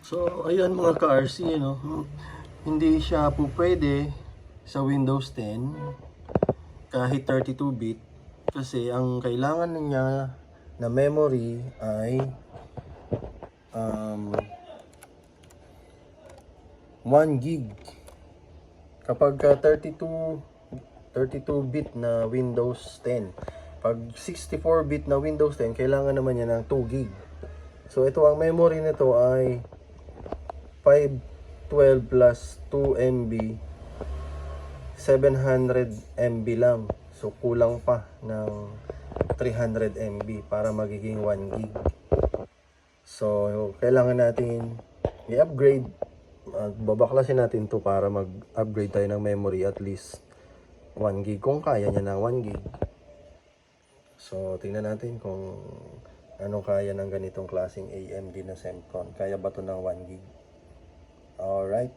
So, ayan mga ka-RC, no? Hindi siya po pwede sa Windows 10 kahit 32-bit kasi ang kailangan niya na memory ay um, 1 gig. Kapag 32-bit na Windows 10. Pag 64-bit na Windows 10, kailangan naman niya ng 2 gig. So, ito ang memory nito ay 512 plus 2 MB, 700 MB lang. So, kulang pa ng 300 MB para magiging 1 gig. So, kailangan natin i-upgrade. Babaklasin natin to para mag-upgrade tayo ng memory at least 1 gig. Kung kaya niya ng 1 gig. So, tingnan natin kung anong kaya ng ganitong klaseng AMD na Zenfone. Kaya ba to ng 1 gig? Alright.